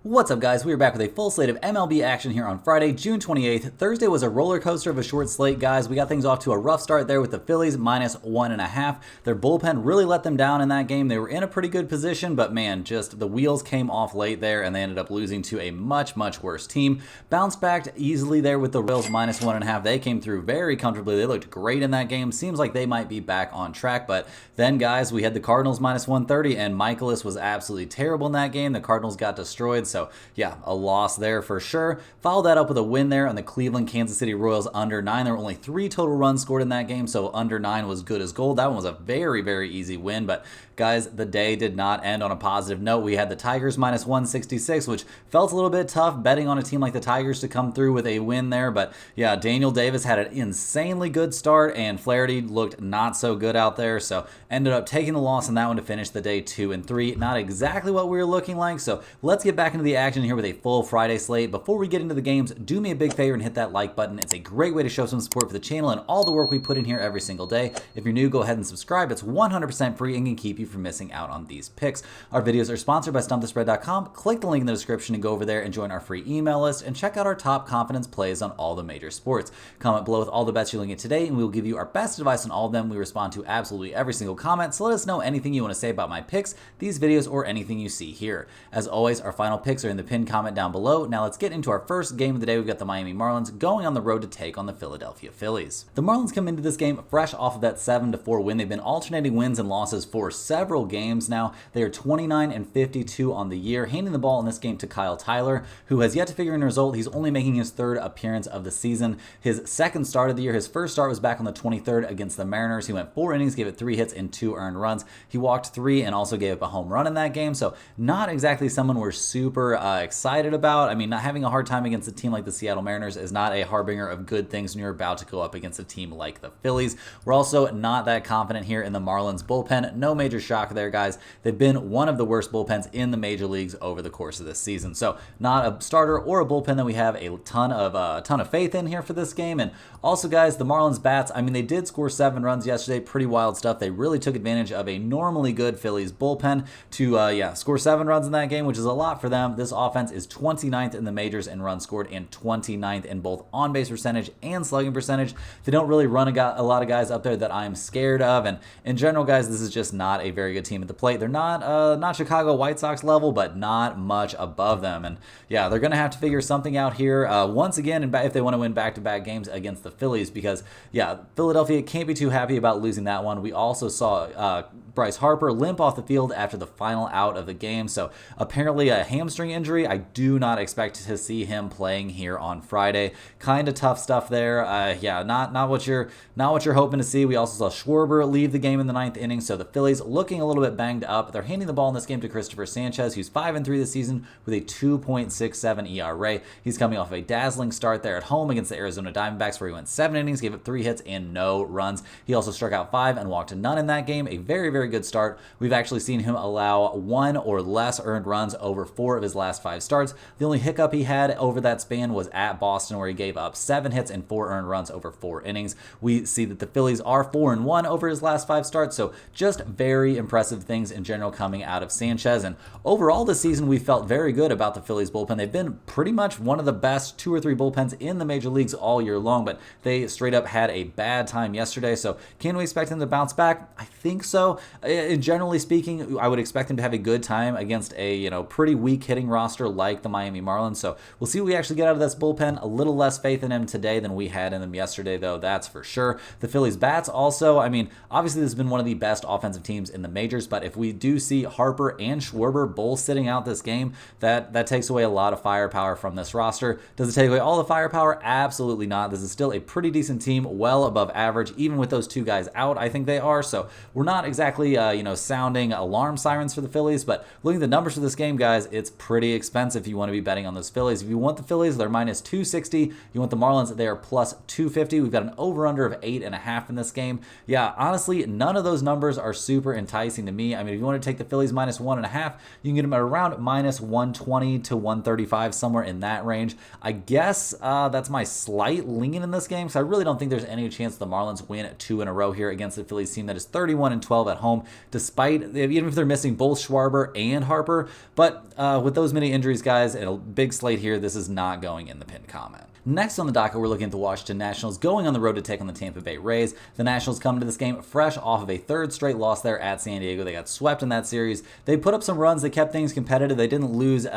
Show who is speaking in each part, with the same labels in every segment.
Speaker 1: What's up, guys? We are back with a full slate of MLB action here on Friday, June 28th. Thursday was a roller coaster of a short slate, guys. We got things off to a rough start there with the Phillies -1.5. Their bullpen really let them down in that game. They were in a pretty good position, but man, just the wheels came off late there, and they ended up losing to a much worse team. Bounced back easily there with the Royals -1.5. They came through very comfortably. They looked great in that game. Seems like they might be back on track, but then, guys, we had the Cardinals -130, and Michaelis was absolutely terrible in that game. The Cardinals got destroyed. So, yeah, a loss there for sure. Followed that up with a win there on the Cleveland-Kansas City Royals under 9. There were only 3 total runs scored in that game, so under 9 was good as gold. That one was a very easy win, but guys, the day did not end on a positive note. We had the Tigers -166, which felt a little bit tough betting on a team like the Tigers to come through with a win there, but yeah, Daniel Davis had an insanely good start, and Flaherty looked not so good out there, so ended up taking the loss in that one to finish the day 2-3. Not exactly what we were looking like, so let's get back into the action here with a full Friday slate. Before we get into the games, do me a big favor and hit that like button. It's a great way to show some support for the channel and all the work we put in here every single day. If you're new, go ahead and subscribe. It's 100% free and can keep you from missing out on these picks. Our videos are sponsored by StumpTheSpread.com. Click the link in the description and go over there and join our free email list and check out our top confidence plays on all the major sports. Comment below with all the bets you're looking at today, and we will give you our best advice on all of them. We respond to absolutely every single comment, so let us know anything you want to say about my picks, these videos, or anything you see here. As always, our final picks are in the pinned comment down below. Now let's get into our first game of the day. We've got the Miami Marlins going on the road to take on the Philadelphia Phillies. The Marlins come into this game fresh off of that 7-4 win. They've been alternating wins and losses for several games now. They are 29-52 on the year, handing the ball in this game to Kyle Tyler, who has yet to figure in a result. He's only making his 3rd appearance of the season. His 2nd start of the year. His first start was back on the 23rd against the Mariners. He went 4 innings, gave it 3 hits and 2 earned runs. He walked 3 and also gave up a home run in that game, so not exactly someone we're super excited about. I mean, not having a hard time against a team like the Seattle Mariners is not a harbinger of good things when you're about to go up against a team like the Phillies. We're also not that confident here in the Marlins bullpen. No major shock there, guys. They've been one of the worst bullpens in the major leagues over the course of this season. So not a starter or a bullpen that we have a ton of faith in here for this game. And also, guys, the Marlins bats, I mean, they did score 7 runs yesterday. Pretty wild stuff. They really took advantage of a normally good Phillies bullpen to score 7 runs in that game, which is a lot for them. This offense is 29th in the majors in runs scored and 29th in both on-base percentage and slugging percentage. They don't really run a lot of guys up there that I'm scared of, and in general, guys, this is just not a very good team at the plate. They're not Chicago White Sox level, but not much above them, and yeah, they're going to have to figure something out here once again if they want to win back-to-back games against the Phillies, because yeah, Philadelphia can't be too happy about losing that one. We also saw Bryce Harper limp off the field after the final out of the game, so apparently a hamstring injury. I do not expect to see him playing here on Friday. Kind of tough stuff there. Yeah, not what you're hoping to see. We also saw Schwarber leave the game in the 9th inning, so the Phillies looking a little bit banged up. They're handing the ball in this game to Christopher Sanchez, who's 5-3 this season with a 2.67 ERA. He's coming off a dazzling start there at home against the Arizona Diamondbacks, where he went 7 innings, gave up 3 hits and no runs. He also struck out 5 and walked none in that game. A very good start. We've actually seen him allow 1 or less earned runs over 4 of his last 5 starts. The only hiccup he had over that span was at Boston, where he gave up 7 hits and 4 earned runs over 4 innings. We see that the Phillies are 4-1 over his last 5 starts, so just very impressive things in general coming out of Sanchez. And overall this season, we felt very good about the Phillies bullpen. They've been pretty much one of the best 2 or 3 bullpens in the major leagues all year long, but they straight up had a bad time yesterday. So can we expect them to bounce back? I think so. Generally speaking, I would expect them to have a good time against a pretty weak hitting roster like the Miami Marlins. So we'll see what we actually get out of this bullpen. A little less faith in him today than we had in them yesterday, though, that's for sure. The Phillies bats also, I mean, obviously this has been one of the best offensive teams in the majors, but if we do see Harper and Schwarber both sitting out this game, that takes away a lot of firepower from this roster. Does it take away all the firepower? Absolutely not. This is still a pretty decent team, well above average, even with those 2 guys out. I think they are. So we're not exactly sounding alarm sirens for the Phillies, but looking at the numbers for this game, guys, it's pretty expensive if you want to be betting on those Phillies. If you want the Phillies, they're -260. You want the Marlins, they are +250. We've got an over-under of 8.5 in this game. Yeah, honestly, none of those numbers are super enticing to me. I mean, if you want to take the Phillies -1.5, you can get them at around -120 to 135, somewhere in that range. I guess that's my slight lean in this game, because I really don't think there's any chance the Marlins win 2 in a row here against the Phillies team that is 31-12 at home, despite, even if they're missing both Schwarber and Harper. But with those many injuries, guys, and a big slate here, this is not going in the pinned comment. Next on the docket, we're looking at the Washington Nationals going on the road to take on the Tampa Bay Rays. The Nationals come to this game fresh off of a third straight loss there at San Diego. They got swept in that series. They put up some runs. They kept things competitive. They didn't lose. They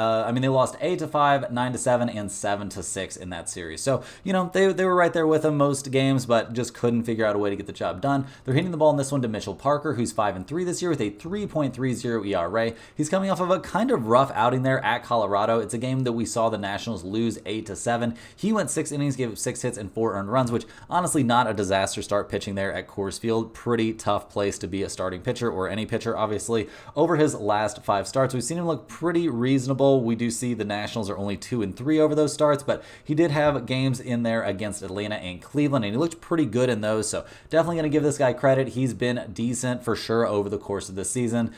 Speaker 1: lost 8-5, 9-7, and 7-6 in that series. So, they were right there with them most games, but just couldn't figure out a way to get the job done. They're hitting the ball in this one to Mitchell Parker, who's 5-3 this year with a 3.30 ERA. He's coming off of a kind of rough outing there at Colorado. It's a game that we saw the Nationals lose 8-7. He went 6 innings, gave up 6 hits and 4 earned runs, which honestly not a disaster start pitching there at Coors Field. Pretty tough place to be a starting pitcher, or any pitcher, obviously. Over his last 5 starts, we've seen him look pretty reasonable. We do see the Nationals are only 2-3 over those starts, but he did have games in there against Atlanta and Cleveland, and he looked pretty good in those, so definitely going to give this guy credit. He's been decent for sure over the course of this season.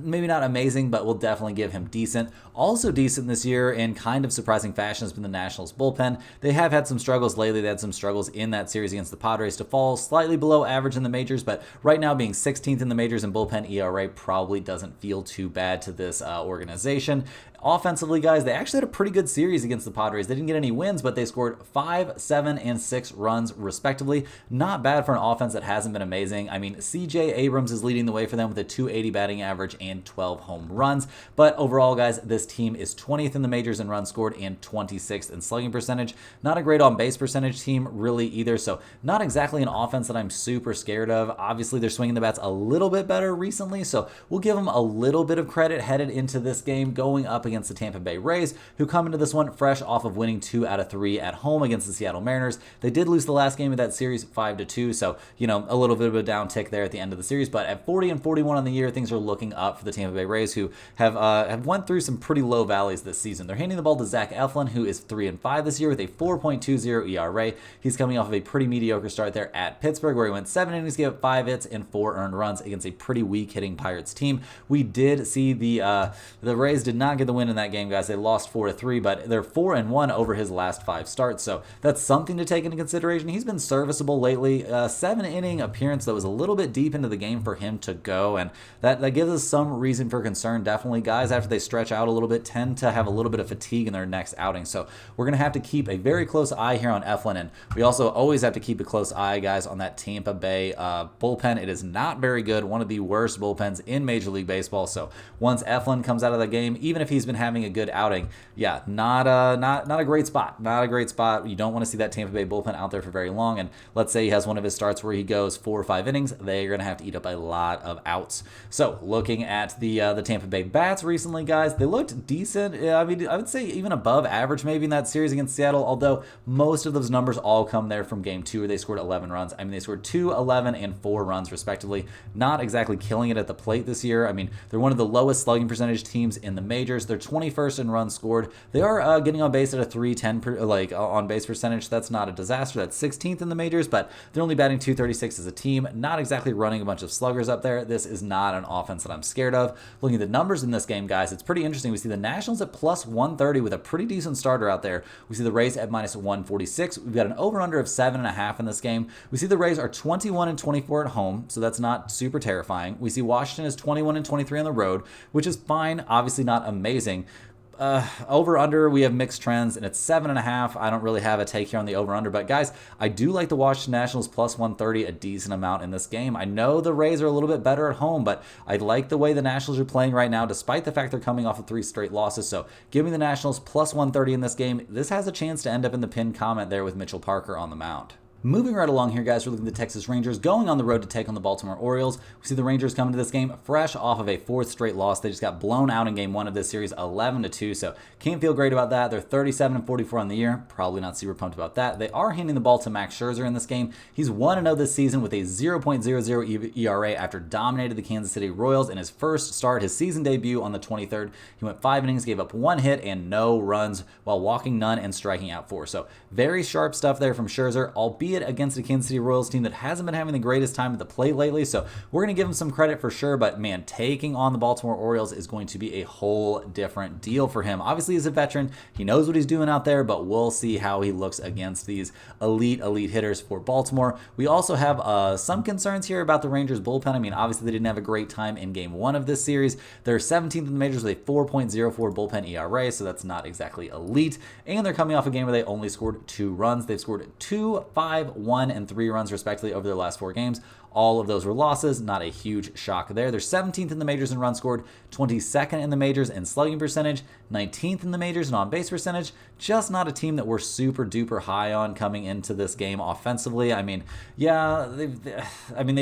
Speaker 1: Maybe not amazing, but we'll definitely give him decent. Also decent this year in kind of surprising fashion has been the Nationals bullpen. They have had some struggles lately. They had some struggles in that series against the Padres to fall slightly below average in the majors, but right now being 16th in the majors in bullpen ERA probably doesn't feel too bad to this organization. Offensively, guys, they actually had a pretty good series against the Padres. They didn't get any wins, but they scored 5, 7, and 6 runs, respectively. Not bad for an offense that hasn't been amazing. I mean, CJ Abrams is leading the way for them with a 280 batting average and 12 home runs. But overall, guys, this team is 20th in the majors in runs scored and 26th in slugging percentage. Not a great on-base percentage team, really, either. So not exactly an offense that I'm super scared of. Obviously, they're swinging the bats a little bit better recently, so we'll give them a little bit of credit headed into this game, going up against the Tampa Bay Rays, who come into this one fresh off of winning 2 out of 3 at home against the Seattle Mariners. They did lose the last game of that series 5-2, so a little bit of a down tick there at the end of the series. But at 40-41 on the year, things are looking up for the Tampa Bay Rays, who have went through some pretty low valleys this season. They're handing the ball to Zach Eflin, who is 3-5 this year with a 4.20 ERA. He's coming off of a pretty mediocre start there at Pittsburgh, where he went 7 innings, gave up 5 hits and 4 earned runs against a pretty weak hitting Pirates team. We did see the Rays did not get the win in that game, guys. They lost 4-3, but they're 4-1 over his last 5 starts, so that's something to take into consideration. He's been serviceable lately. 7-inning appearance that was a little bit deep into the game for him to go, and that gives us some reason for concern. Definitely, guys, after they stretch out a little bit, tend to have a little bit of fatigue in their next outing, so we're going to have to keep a very close eye here on Eflin, and we also always have to keep a close eye, guys, on that Tampa Bay bullpen. It is not very good, one of the worst bullpens in Major League Baseball, so once Eflin comes out of the game, even if he's been having a good outing, yeah, not a great spot. Not a great spot. You don't want to see that Tampa Bay bullpen out there for very long, and let's say he has one of his starts where he goes 4 or 5 innings, they're going to have to eat up a lot of outs. So looking at the Tampa Bay bats recently, guys, they looked decent. I would say even above average maybe in that series against Seattle, although most of those numbers all come there from game 2 where they scored 11 runs. They scored 2, 11, and 4 runs respectively. Not exactly killing it at the plate this year. They're one of the lowest slugging percentage teams in the majors. They're 21st in runs scored. They are getting on base at a 310 on base percentage. That's not a disaster. That's 16th in the majors, but they're only batting 236 as a team. Not exactly running a bunch of sluggers up there. This is not an offense that I'm scared of. Looking at the numbers in this game, guys, it's pretty interesting. We see the Nationals at plus 130 with a pretty decent starter out there. We see the Rays at minus 146. We've got an over-under of 7.5 in this game. We see the Rays are 21-24 at home, so that's not super terrifying. We see Washington is 21-23 on the road, which is fine. Obviously not amazing. Over-under, we have mixed trends, and it's 7.5. I don't really have a take here on the over-under, but guys, I do like the Washington Nationals plus 130 a decent amount in this game. I know the Rays are a little bit better at home, but I like the way the Nationals are playing right now, despite the fact they're coming off of 3 straight losses. So give me the Nationals plus 130 in this game. This has a chance to end up in the pinned comment there with Mitchell Parker on the mound. Moving right along here, guys, we're looking at the Texas Rangers going on the road to take on the Baltimore Orioles. We see the Rangers coming to this game fresh off of a 4th straight loss. They just got blown out in game 1 of this series, 11-2, so can't feel great about that. They're 37-44 on the year. Probably not super pumped about that. They are handing the ball to Max Scherzer in this game. He's 1-0 this season with a 0.00 ERA after dominated the Kansas City Royals in his first start, his season debut on the 23rd. He went 5 innings, gave up 1 hit and no runs while walking none and striking out 4. So very sharp stuff there from Scherzer, albeit albeit against a Kansas City Royals team that hasn't been having the greatest time at the plate lately. So we're going to give him some credit for sure. But man, taking on the Baltimore Orioles is going to be a whole different deal for him. Obviously, he's a veteran. He knows what he's doing out there, but we'll see how he looks against these elite hitters for Baltimore. We also have some concerns here about the Rangers bullpen. I mean, obviously they didn't have a great time in game 1 of this series. They're 17th in the majors with a 4.04 bullpen ERA, so that's not exactly elite. And they're coming off a game where they only scored 2 runs. They've scored 2, 5, 1, and 3 runs respectively over their last 4 games. All of those were losses. Not a huge shock there. They're 17th in the majors in runs scored, 22nd in the majors in slugging percentage, 19th in the majors in on-base percentage. Just not a team that we're super duper high on coming into this game offensively. I mean, yeah, they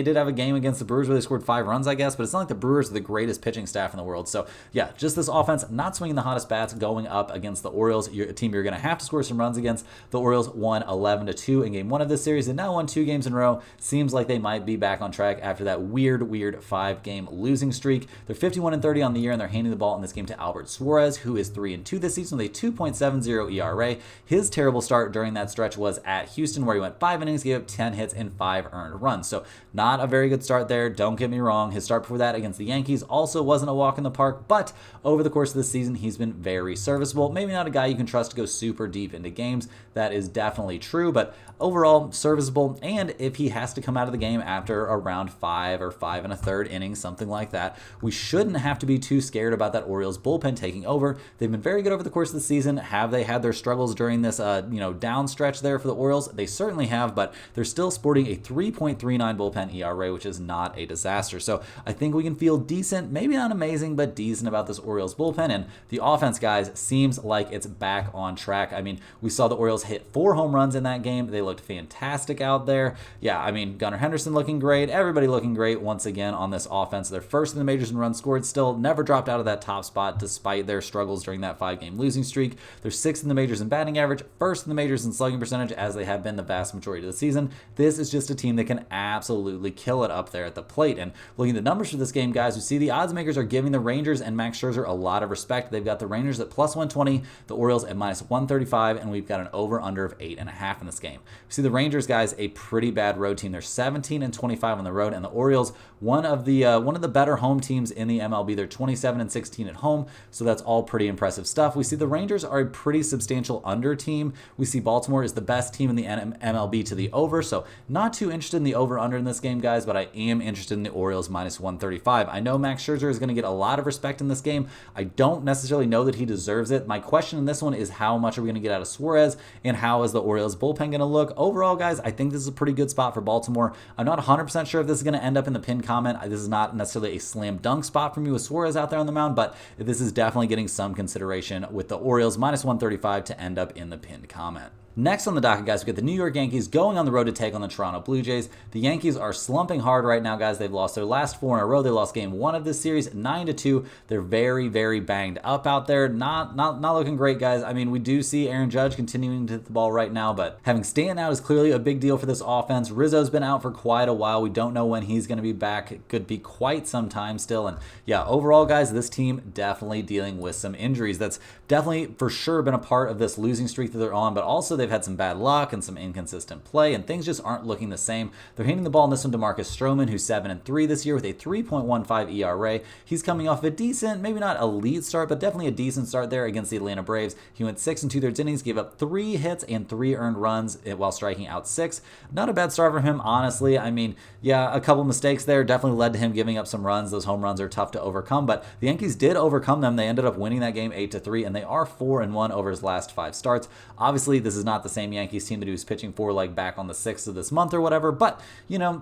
Speaker 1: did have a game against the Brewers where they scored 5 runs, I guess, but it's not like the Brewers are the greatest pitching staff in the world. So yeah, just this offense not swinging the hottest bats going up against the Orioles, a team you're going to have to score some runs against. The Orioles won 11-2 in game 1 of this series and now won 2 games in a row. Seems like they might be back on track after that weird 5-game losing streak. They're 51-30 on the year, and they're handing the ball in this game to Albert Suarez, who is 3-2 this season with a 2.70 ERA. His terrible start during that stretch was at Houston, where he went 5 innings, gave up 10 hits and 5 earned runs. So not a very good start there. Don't get me wrong. His start before that against the Yankees also wasn't a walk in the park, but over the course of this season, he's been very serviceable. Maybe not a guy you can trust to go super deep into games. That is definitely true, but overall serviceable. And if he has to come out of the game after around 5 or 5 1/3 innings, something like that, we shouldn't have to be too scared about that Orioles bullpen taking over. They've been very good over the course of the season. Have they had their struggles during this down stretch there for the Orioles? They certainly have, but they're still sporting a 3.39 bullpen ERA, which is not a disaster. So I think we can feel decent, maybe not amazing, but decent about this Orioles bullpen. And the offense, guys, seems like it's back on track. I mean, we saw the Orioles hit 4 home runs in that game. They looked fantastic out there. Yeah, I mean, Gunnar Henderson looking great. Everybody looking great once again on this offense. They're first in the majors in runs scored, still never dropped out of that top spot despite their struggles during that 5-game losing streak. They're 6th in the majors in batting average, 1st in the majors in slugging percentage, as they have been the vast majority of the season. This is just a team that can absolutely kill it up there at the plate. And looking at the numbers for this game, guys, we see the odds makers are giving the Rangers and Max Scherzer a lot of respect. They've got the Rangers at plus 120, the Orioles at minus 135, and we've got an over-under of 8.5 in this game. We see the Rangers, guys, a pretty bad road team. They're 17-25 on the road, and the Orioles, one of the better home teams in the MLB. They're 27-16 at home, so that's all pretty impressive stuff. We see the Rangers are a pretty substantial under team. We see Baltimore is the best team in the MLB to the over, so not too interested in the over-under in this game, guys, but I am interested in the Orioles minus 135. I know Max Scherzer is going to get a lot of respect in this game. I don't necessarily know that he deserves it. My question in this one is how much are we going to get out of Suarez, and how is the Orioles bullpen going to look? Overall, guys, I think this is a pretty good spot for Baltimore. I'm not 100% sure if this is going to end up in the pin comment. This is not necessarily a slam dunk spot for me with Suarez out there on the mound, but this is definitely getting some consideration with the Orioles minus 135 to end up in the pinned comment. Next on the docket, guys, we got the New York Yankees going on the road to take on the Toronto Blue Jays. The Yankees are slumping hard right now, guys. They've lost their last 4 in a row. They lost game 1 of this series, 9-2. They're very, very banged up out there. Not looking great, guys. I mean, we do see Aaron Judge continuing to hit the ball right now, but having Stanton out is clearly a big deal for this offense. Rizzo's been out for quite a while. We don't know when he's going to be back. It could be quite some time still. And yeah, overall, guys, this team definitely dealing with some injuries. That's definitely for sure been a part of this losing streak that they're on, but also they've had some bad luck and some inconsistent play, and things just aren't looking the same. They're handing the ball in this one to Marcus Stroman, who's 7-3 this year with a 3.15 ERA. He's coming off a decent, maybe not elite start, but definitely a decent start there against the Atlanta Braves. He went 6 2/3 innings, gave up 3 hits and 3 earned runs while striking out 6. Not a bad start for him, honestly. I mean, yeah, a couple mistakes there definitely led to him giving up some runs. Those home runs are tough to overcome, but the Yankees did overcome them. They ended up winning that game 8-3, and they are 4-1 over his last 5 starts. Obviously, this is not the same Yankees team that he was pitching for like back on the 6th of this month or whatever, but you know,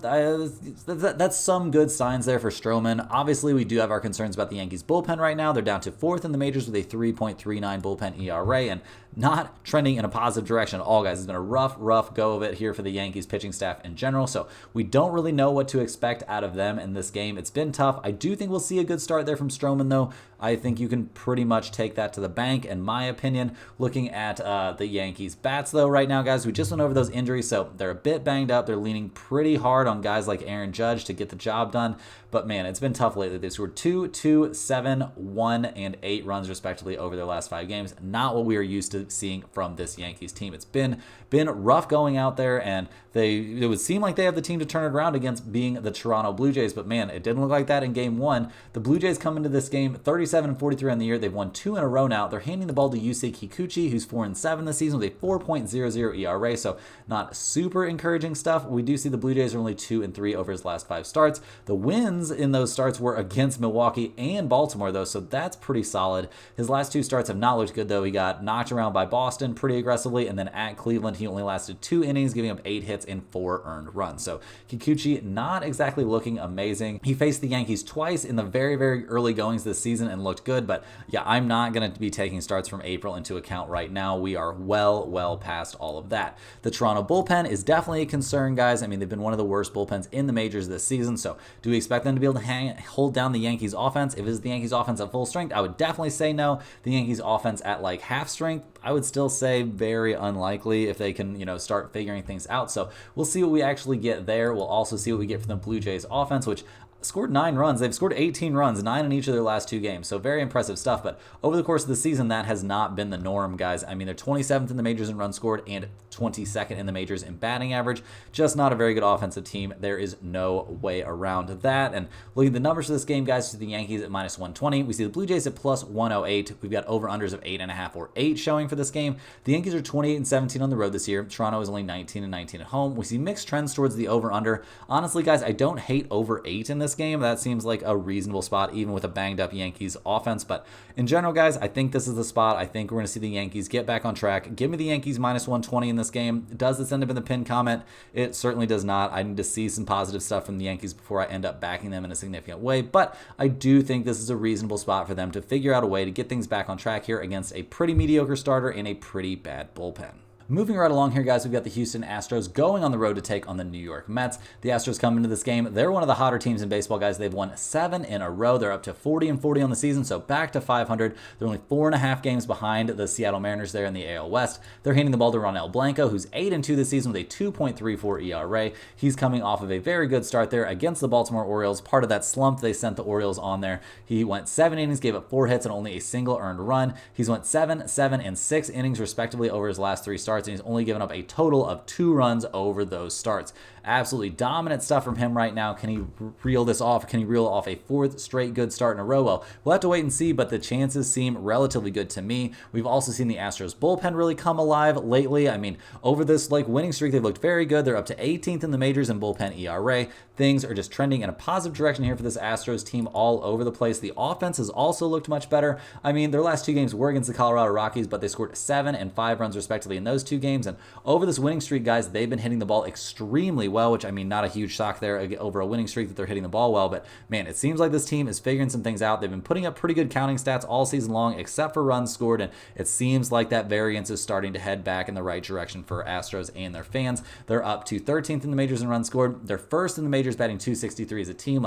Speaker 1: that's some good signs there for Stroman. Obviously, we do have our concerns about the Yankees bullpen right now. They're down to 4th in the majors with a 3.39 bullpen ERA, and not trending in a positive direction at all, guys. It's been a rough go of it here for the Yankees pitching staff in general, so we don't really know what to expect out of them in this game. It's been tough. I do think we'll see a good start there from Stroman, though. I think you can pretty much take that to the bank, in my opinion. Looking at the Yankees bats, though, right now, guys, we just went over those injuries, so they're a bit banged up. They're leaning pretty hard on guys like Aaron Judge to get the job done. But, man, it's been tough lately. They've scored 2, 2, 7, 1, and 8 runs, respectively, over their last 5 games. Not what we are used to seeing from this Yankees team. It's been rough going out there, and it would seem like they have the team to turn it around against being the Toronto Blue Jays. But, man, it didn't look like that in Game 1. The Blue Jays come into this game 37-43 on the year. They've won 2 in a row now. They're handing the ball to Yusei Kikuchi, who's 4-7 this season with a 4.00 ERA, so not super encouraging stuff. We do see the Blue Jays are only 2-3 over his last 5 starts. The wins in those starts were against Milwaukee and Baltimore, though, so that's pretty solid. His last 2 starts have not looked good, though. He got knocked around by Boston pretty aggressively, and then at Cleveland, he only lasted 2 innings, giving up 8 hits and 4 earned runs. So Kikuchi not exactly looking amazing. He faced the Yankees twice in the very, very early goings this season and looked good, but yeah, I'm not going to be taking starts from April into account right now. We are well past all of that. The Toronto bullpen is definitely a concern, guys. I mean, they've been one of the worst bullpens in the majors this season, so do we expect them to be able to hold down the Yankees offense? If it's the Yankees offense at full strength, I would definitely say no. The Yankees offense at like half strength, I would still say very unlikely if they can, start figuring things out. So we'll see what we actually get there. We'll also see what we get from the Blue Jays offense, which scored 9 runs. They've scored 18 runs, 9 in each of their last 2 games. So very impressive stuff. But over the course of the season, that has not been the norm, guys. I mean, they're 27th in the majors in runs scored and 22nd in the majors in batting average. Just not a very good offensive team. There is no way around that. And looking at the numbers for this game, guys, see the Yankees at -120. We see the Blue Jays at +108. We've got over-unders of 8.5 or 8 showing for this game. The Yankees are 28-17 on the road this year. Toronto is only 19-19 at home. We see mixed trends towards the over-under. Honestly, guys, I don't hate over 8 in this game. That seems like a reasonable spot, even with a banged-up Yankees offense. But in general, guys, I think this is the spot. I think we're going to see the Yankees get back on track. Give me the Yankees -120 in this game. Does this end up in the pin comment? It certainly does not. I need to see some positive stuff from the Yankees before I end up backing them in a significant way. But I do think this is a reasonable spot for them to figure out a way to get things back on track here against a pretty mediocre starter and a pretty bad bullpen. Moving right along here, guys, we've got the Houston Astros going on the road to take on the New York Mets. The Astros come into this game. They're one of the hotter teams in baseball, guys. They've won 7 in a row. They're up to 40-40 on the season, so back to 500. They're only 4.5 games behind the Seattle Mariners there in the AL West. They're handing the ball to Ronel Blanco, who's 8-2 this season with a 2.34 ERA. He's coming off of a very good start there against the Baltimore Orioles. Part of that slump they sent the Orioles on there. He went 7 innings, gave up 4 hits, and only a single earned run. He's went 7, 7, and 6 innings, respectively, over his last 3 starts, and he's only given up a total of 2 runs over those starts. Absolutely dominant stuff from him right now. Can he reel this off? Can he reel off a 4th straight good start in a row? Well, we'll have to wait and see, but the chances seem relatively good to me. We've also seen the Astros bullpen really come alive lately. I mean, over this winning streak, they've looked very good. They're up to 18th in the majors in bullpen ERA. Things are just trending in a positive direction here for this Astros team all over the place. The offense has also looked much better. I mean, their last 2 games were against the Colorado Rockies, but they scored 7 and 5 runs respectively in those 2 games. And over this winning streak, guys, they've been hitting the ball extremely well, which, I mean, not a huge shock there over a winning streak that they're hitting the ball well. But, man, it seems like this team is figuring some things out. They've been putting up pretty good counting stats all season long, except for runs scored. And it seems like that variance is starting to head back in the right direction for Astros and their fans. They're up to 13th in the majors in runs scored. They're first in the majors, batting .263 as a team.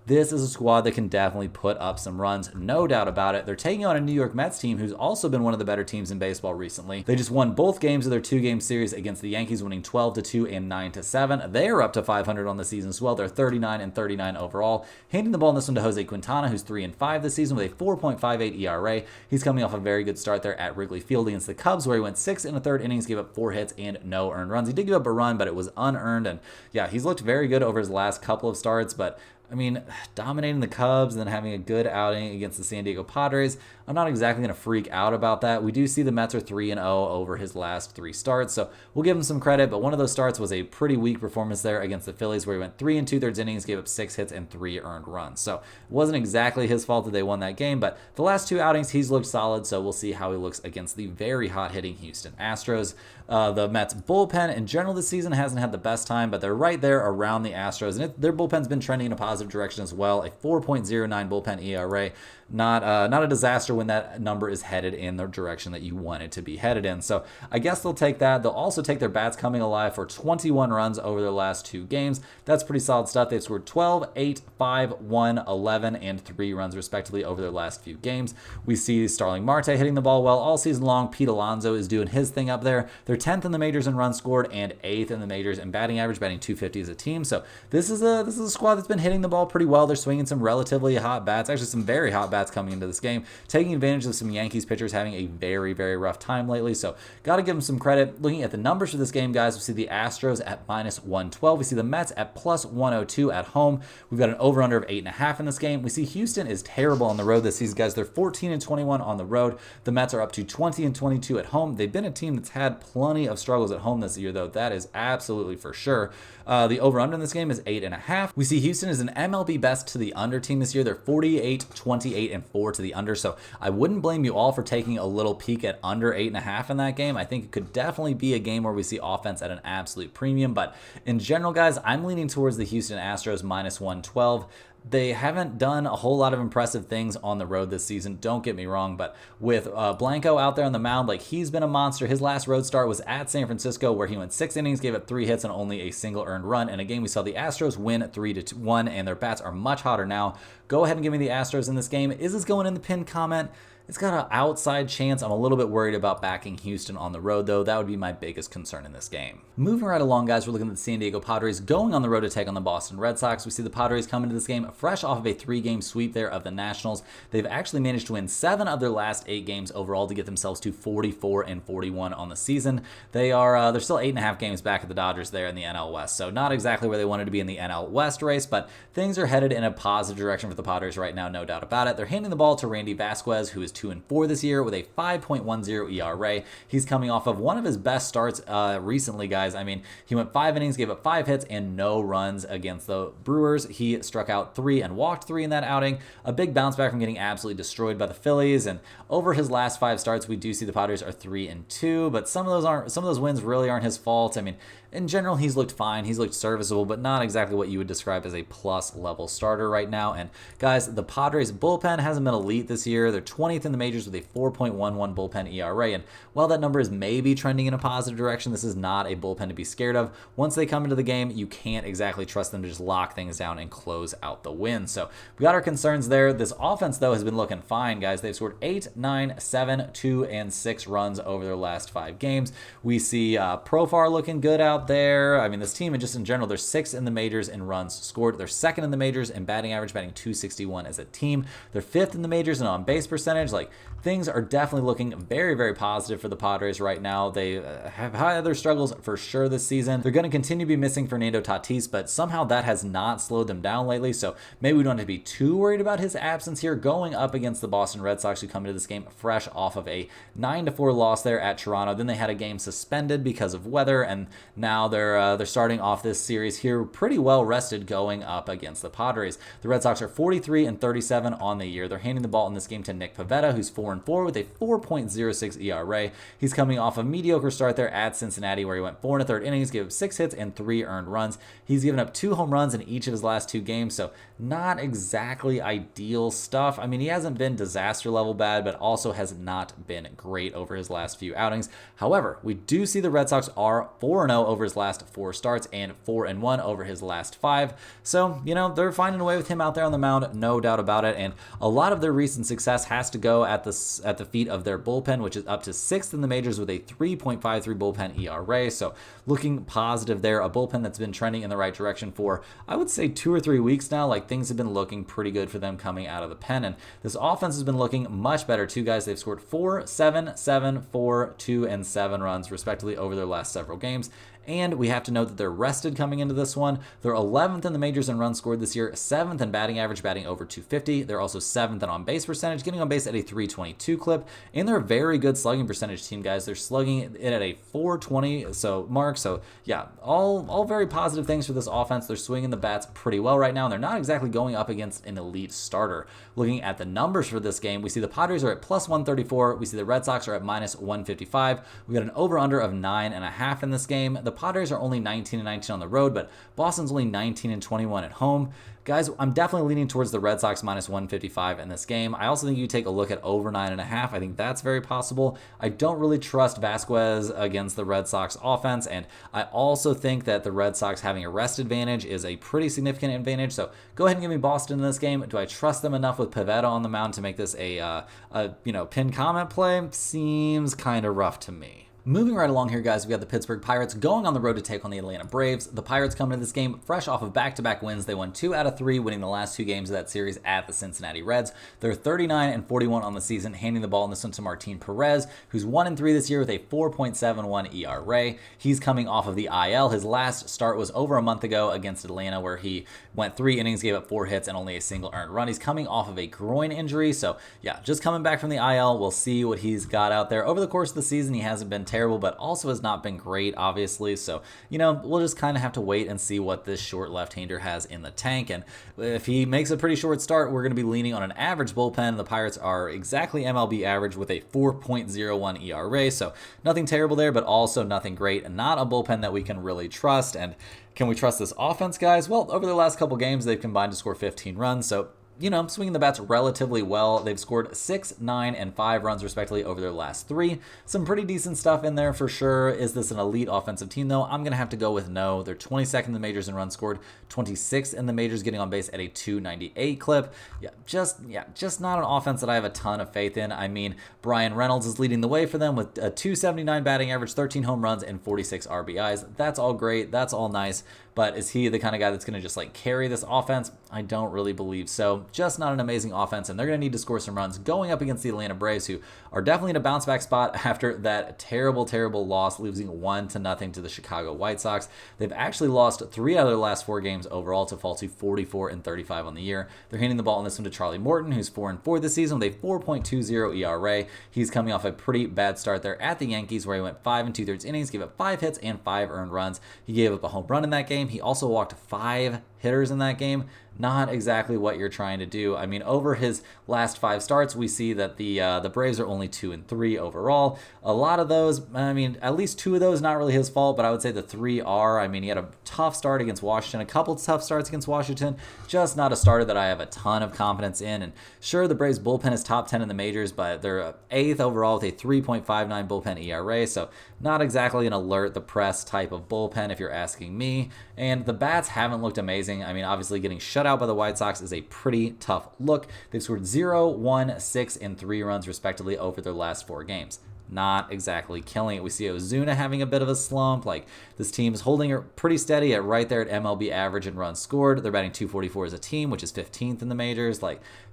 Speaker 1: This is a squad that can definitely put up some runs, no doubt about it. They're taking on a New York Mets team who's also been one of the better teams in baseball recently. They just won both games of their 2-game series against the Yankees, winning 12-2 and 9-7. They are up to 500 on the season as well. They're 39-39 overall. Handing the ball in this one to Jose Quintana, who's 3-5 this season with a 4.58 ERA. He's coming off a very good start there at Wrigley Field against the Cubs, where he went 6 1/3 innings, gave up 4 hits and no earned runs. He did give up a run, but it was unearned. And yeah, he's looked very good over his last couple of starts, but I mean, dominating the Cubs and then having a good outing against the San Diego Padres, I'm not exactly going to freak out about that. We do see the Mets are 3-0 over his last 3 starts, so we'll give him some credit, but one of those starts was a pretty weak performance there against the Phillies, where he went 3 2/3 innings, gave up 6 hits and 3 earned runs. So it wasn't exactly his fault that they won that game, but the last 2 outings, he's looked solid, so we'll see how he looks against the very hot-hitting Houston Astros. The Mets bullpen in general this season hasn't had the best time, but they're right there around the Astros, and their bullpen's been trending in a positive direction as well. A 4.09 bullpen ERA. Not a disaster when that number is headed in the direction that you want it to be headed in. So I guess they'll take that. They'll also take their bats coming alive for 21 runs over their last 2 games. That's pretty solid stuff. They've scored 12, 8, 5, 1, 11, and 3 runs respectively over their last few games. We see Starling Marte hitting the ball well all season long. Pete Alonso is doing his thing up there. They're 10th in the majors in runs scored and 8th in the majors in batting average, batting 250 as a team. So this is a squad that's been hitting the ball pretty well. They're swinging some relatively hot bats, actually some very hot bats coming into this game, taking advantage of some Yankees pitchers having a very, very rough time lately. So got to give them some credit. Looking at the numbers for this game, guys, we see the Astros at -112. We see the Mets at +102 at home. We've got an over-under of 8.5 in this game. We see Houston is terrible on the road this season, guys. They're 14-21 on the road. The Mets are up to 20-22 at home. They've been a team that's had plenty of struggles at home this year, though. That is absolutely for sure. The over-under in this game is 8.5. We see Houston is an MLB best to the under team this year. They're 48-28-4 to the under. So I wouldn't blame you all for taking a little peek at under 8.5 in that game. I think it could definitely be a game where we see offense at an absolute premium. But in general, guys, I'm leaning towards the Houston Astros -112. They haven't done a whole lot of impressive things on the road this season, don't get me wrong, but with Blanco out there on the mound, like, he's been a monster. His last road start was at San Francisco, where he went 6 innings, gave up 3 hits and only a single earned run. And again, we saw the Astros win 3-1, and their bats are much hotter now. Go ahead and give me the Astros in this game. Is this going in the pinned comment? It's got an outside chance. I'm a little bit worried about backing Houston on the road, though. That would be my biggest concern in this game. Moving right along, guys, we're looking at the San Diego Padres going on the road to take on the Boston Red Sox. We see the Padres come into this game fresh off of a 3-game sweep there of the Nationals. They've actually managed to win 7 of their last 8 games overall to get themselves to 44-41 on the season. They're still 8.5 games back at the Dodgers there in the NL West, so not exactly where they wanted to be in the NL West race, but things are headed in a positive direction for the Padres right now, no doubt about it. They're handing the ball to Randy Vasquez, who is 2-4 this year with a 5.10 ERA. He's coming off of one of his best starts recently, guys. I mean, he went 5 innings, gave up 5 hits and no runs against the Brewers. He struck out 3 and walked 3 in that outing. A big bounce back from getting absolutely destroyed by the Phillies. And over his last 5 starts, we do see the Padres are 3-2, but some of those wins really aren't his fault. I mean, in general, he's looked fine. He's looked serviceable, but not exactly what you would describe as a plus-level starter right now. And guys, the Padres bullpen hasn't been elite this year. They're 20th in the majors with a 4.11 bullpen ERA. And while that number is maybe trending in a positive direction, this is not a bullpen to be scared of. Once they come into the game, you can't exactly trust them to just lock things down and close out the win. So we got our concerns there. This offense, though, has been looking fine, guys. They've scored 8, 9, 7, 2, and 6 runs over their last 5 games. We see Profar looking good out there. I mean, this team, and just in general, they're 6th in the majors in runs scored. They're 2nd in the majors in batting average, batting 261 as a team. They're 5th in the majors in on-base percentage. Like, things are definitely looking very, very positive for the Padres right now. They have had their struggles for sure this season. They're going to continue to be missing Fernando Tatis, but somehow that has not slowed them down lately. So maybe we don't have to be too worried about his absence here going up against the Boston Red Sox, who come into this game fresh off of a 9-4 loss there at Toronto. Then they had a game suspended because of weather, and now they're starting off this series here pretty well rested going up against the Padres. The Red Sox are 43-37 on the year. They're handing the ball in this game to Nick Pivetta, who's 4-4 with a 4.06 ERA. He's coming off a mediocre start there at Cincinnati, where he went 4 1/3 innings, gave up 6 hits and 3 earned runs. He's given up 2 home runs in each of his last 2 games, so not exactly ideal stuff. I mean, he hasn't been disaster level bad, but also has not been great over his last few outings. However, we do see the Red Sox are 4-0 over his last 4 starts and 4-1 over his last 5. So, they're finding a way with him out there on the mound, no doubt about it. And a lot of their recent success has to go at the feet of their bullpen, which is up to 6th in the majors with a 3.53 bullpen ERA. So looking positive there. A bullpen that's been trending in the right direction for, I would say, 2 or 3 weeks now. Like, things have been looking pretty good for them coming out of the pen. And this offense has been looking much better too, guys. They've scored 4, 7, 7, 4, 2, and 7 runs respectively over their last several games. And we have to note that they're rested coming into this one. They're 11th in the majors in runs scored this year, 7th in batting average, batting over 250. They're also 7th in on-base percentage, getting on base at a 322 clip. And they're a very good slugging percentage team, guys. They're slugging it at a 420 mark. So yeah, all very positive things for this offense. They're swinging the bats pretty well right now, and they're not exactly going up against an elite starter. Looking at the numbers for this game, we see the Padres are at +134. We see the Red Sox are at -155. We got an over-under of 9.5 in this game. The Padres are only 19-19 on the road, but Boston's only 19-21 at home. Guys, I'm definitely leaning towards the Red Sox minus 155 in this game. I also think you take a look at over 9.5. I think that's very possible. I don't really trust Vasquez against the Red Sox offense, and I also think that the Red Sox having a rest advantage is a pretty significant advantage. So go ahead and give me Boston in this game. Do I trust them enough with Pivetta on the mound to make this a pin comment play? Seems kind of rough to me. Moving right along here, guys, we got the Pittsburgh Pirates going on the road to take on the Atlanta Braves. The Pirates come into this game fresh off of back-to-back wins. They won 2 out of 3, winning the last 2 games of that series at the Cincinnati Reds. They're 39-41 on the season, handing the ball in this one to Martin Perez, who's 1-3 this year with a 4.71 ERA. He's coming off of the IL. His last start was over a month ago against Atlanta, where he went 3 innings, gave up 4 hits, and only a single earned run. He's coming off of a groin injury, so yeah, just coming back from the IL. We'll see what he's got out there. Over the course of the season, he hasn't been terrible, but also has not been great, obviously. So, we'll just kind of have to wait and see what this short left-hander has in the tank. And if he makes a pretty short start, we're going to be leaning on an average bullpen. The Pirates are exactly MLB average with a 4.01 ERA. So nothing terrible there, but also nothing great, and not a bullpen that we can really trust. And can we trust this offense, guys? Well, over the last couple games, they've combined to score 15 runs. So swinging the bats relatively well. They've scored 6, 9, and 5 runs respectively over their last 3. Some pretty decent stuff in there for sure. Is this an elite offensive team, though? I'm going to have to go with no. They're 22nd in the majors in runs scored, 26th in the majors, getting on base at a 298 clip. Just not an offense that I have a ton of faith in. I mean, Brian Reynolds is leading the way for them with a 279 batting average, 13 home runs, and 46 RBIs. That's all great. That's all nice. But is he the kind of guy that's going to just carry this offense? I don't really believe so. Just not an amazing offense, and they're going to need to score some runs going up against the Atlanta Braves, who are definitely in a bounce back spot after that terrible loss, losing 1-0 to the Chicago White Sox. They've actually lost 3 out of their last 4 games overall to fall to 44-35 on the year. They're handing the ball in this one to Charlie Morton, who's 4-4 this season with a 4.20 ERA. He's coming off a pretty bad start there at the Yankees, where he went 5 2/3 innings, gave up 5 hits and 5 earned runs. He gave up a home run in that game. He also walked 5 hitters in that game. Not exactly what you're trying to do. I mean, over his last 5 starts, we see that the Braves are only 2-3 overall. A lot of those, I mean, at least 2 of those, not really his fault, but I would say the 3 are. I mean, he had a tough start against Washington, a couple tough starts against Washington, just not a starter that I have a ton of confidence in. And sure, the Braves bullpen is top 10 in the majors, but they're 8th overall with a 3.59 bullpen ERA, so not exactly an alert the press type of bullpen if you're asking me. And the bats haven't looked amazing. I mean, obviously getting shut out by the White Sox is a pretty tough look. They've scored 0, 1, 6, and 3 runs respectively over their last 4 games. Not exactly killing it. We see Ozuna having a bit of a slump. This team is holding it pretty steady at right there at MLB average in runs scored. They're batting 244 as a team, which is 15th in the majors.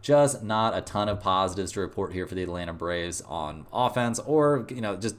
Speaker 1: Just not a ton of positives to report here for the Atlanta Braves on offense, or just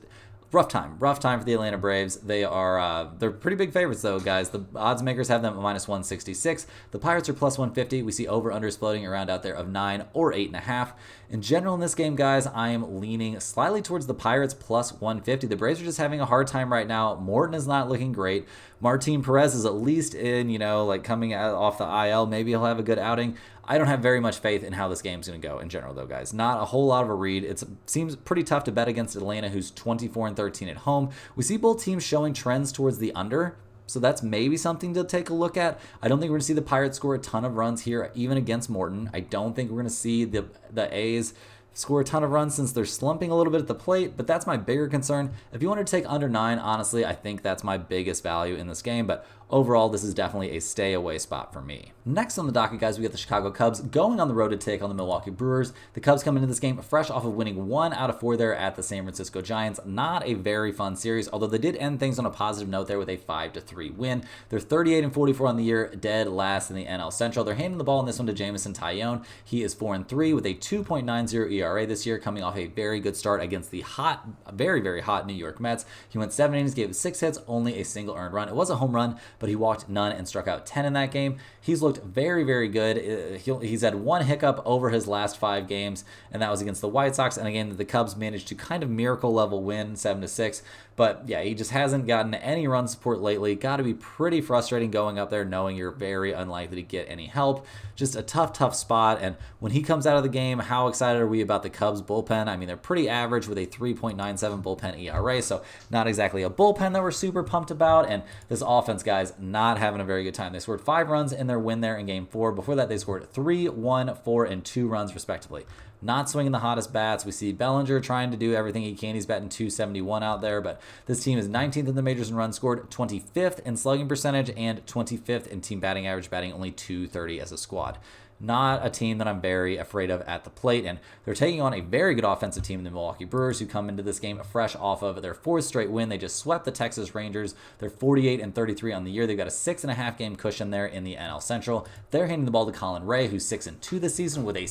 Speaker 1: rough time for the Atlanta Braves. They're pretty big favorites though, guys. The odds makers have them at minus 166. The Pirates are plus 150. We see over-unders floating around out there of 9 or 8.5. In general in this game, guys, I am leaning slightly towards the Pirates plus 150. The Braves are just having a hard time right now. Morton is not looking great. Martin Perez is at least in, coming off the IL. Maybe he'll have a good outing. I don't have very much faith in how this game's going to go in general, though, guys. Not a whole lot of a read. It seems pretty tough to bet against Atlanta, who's 24-13 at home. We see both teams showing trends towards the under, so that's maybe something to take a look at. I don't think we're going to see the Pirates score a ton of runs here, even against Morton. I don't think we're going to see the A's score a ton of runs since they're slumping a little bit at the plate, but that's my bigger concern. If you want to take under 9, honestly, I think that's my biggest value in this game, but overall, this is definitely a stay away spot for me. Next on the docket, guys, we got the Chicago Cubs going on the road to take on the Milwaukee Brewers. The Cubs come into this game fresh off of winning 1 out of 4 there at the San Francisco Giants. Not a very fun series, although they did end things on a positive note there with a 5-3 win. They're 38-44 on the year, dead last in the NL Central. They're handing the ball in this one to Jameson Taillon. He is 4-3 with a 2.90 ERA this year, coming off a very good start against the very, very hot New York Mets. He went 7 innings, gave 6 hits, only a single earned run. It was a home run, but he walked none and struck out 10 in that game. He's looked very, very good. He's had 1 hiccup over his last 5 games, and that was against the White Sox. And again, the Cubs managed to kind of miracle level win 7-6. But yeah, he just hasn't gotten any run support lately. Got to be pretty frustrating going up there knowing you're very unlikely to get any help. Just a tough spot. And when he comes out of the game, how excited are we about about the Cubs bullpen. I mean, they're pretty average with a 3.97 bullpen ERA, so not exactly a bullpen that we're super pumped about. And this offense, guys, not having a very good time. They scored 5 runs in their win there in Game 4. Before that, they scored 3, 1, 4, and 2 runs, respectively. Not swinging the hottest bats. We see Bellinger trying to do everything he can. He's batting .271 out there, but this team is 19th in the majors in runs scored, 25th in slugging percentage, and 25th in team batting average, batting only .230 as a squad. Not a team that I'm very afraid of at the plate, and they're taking on a very good offensive team in the Milwaukee Brewers, who come into this game fresh off of their 4th straight win. They just swept the Texas Rangers. They're 48-33 on the year. They've got a 6.5 game cushion there in the NL Central. They're handing the ball to Colin Ray, who's 6-2 this season with a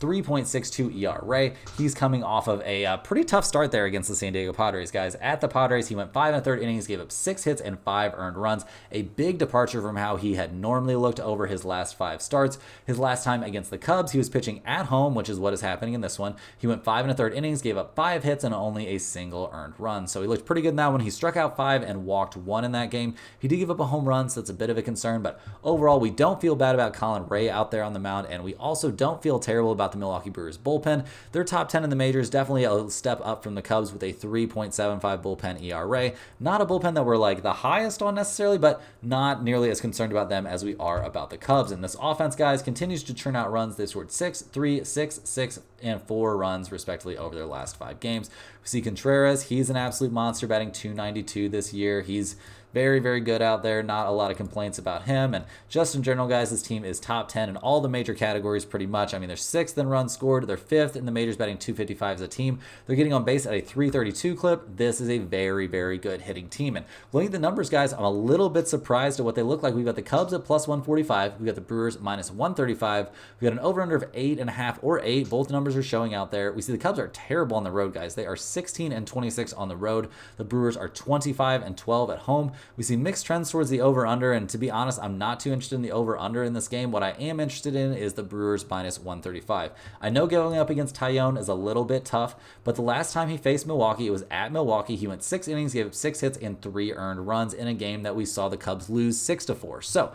Speaker 1: 3.62 ERA. He's coming off of a pretty tough start there against the San Diego Padres, guys. At the Padres, he went 5 1/3 innings, gave up 6 hits and 5 earned runs. A big departure from how he had normally looked over his last 5 starts. His last time against the Cubs, he was pitching at home, which is what is happening in this one. He went 5 1/3 innings, gave up 5 hits and only a single earned run. So he looked pretty good in that one. He struck out 5 and walked 1 in that game. He did give up a home run, so that's a bit of a concern, but overall, we don't feel bad about Colin Ray out there on the mound, and we also don't feel terrible about the Milwaukee Brewers bullpen. They're top 10 in the majors, definitely a step up from the Cubs with a 3.75 bullpen ERA. Not a bullpen that we're like the highest on necessarily, but not nearly as concerned about them as we are about the Cubs. And this offense, guys, continues to churn out runs. They scored 6, 3, 6, 6, and 4 runs, respectively, over their last 5 games. We see Contreras. He's an absolute monster, batting .292 this year. He's very, very good out there. Not a lot of complaints about him. And just in general, guys, this team is top 10 in all the major categories pretty much. I mean, they're 6th in runs scored. They're 5th in the majors, batting .255 as a team. They're getting on base at a .332 clip. This is a very, very good hitting team. And looking at the numbers, guys, I'm a little bit surprised at what they look like. We've got the Cubs at +145. We've got the Brewers -135. We've got an over-under of 8.5 or 8. Both numbers are showing out there. We see the Cubs are terrible on the road, guys. They are 16-26 on the road. The Brewers are 25-12 at home. We see mixed trends towards the over-under, and to be honest, I'm not too interested in the over-under in this game. What I am interested in is the Brewers -135. I know going up against Tyone is a little bit tough, but the last time he faced Milwaukee, it was at Milwaukee. He went 6 innings, gave up 6 hits and 3 earned runs in a game that we saw the Cubs lose 6-4. So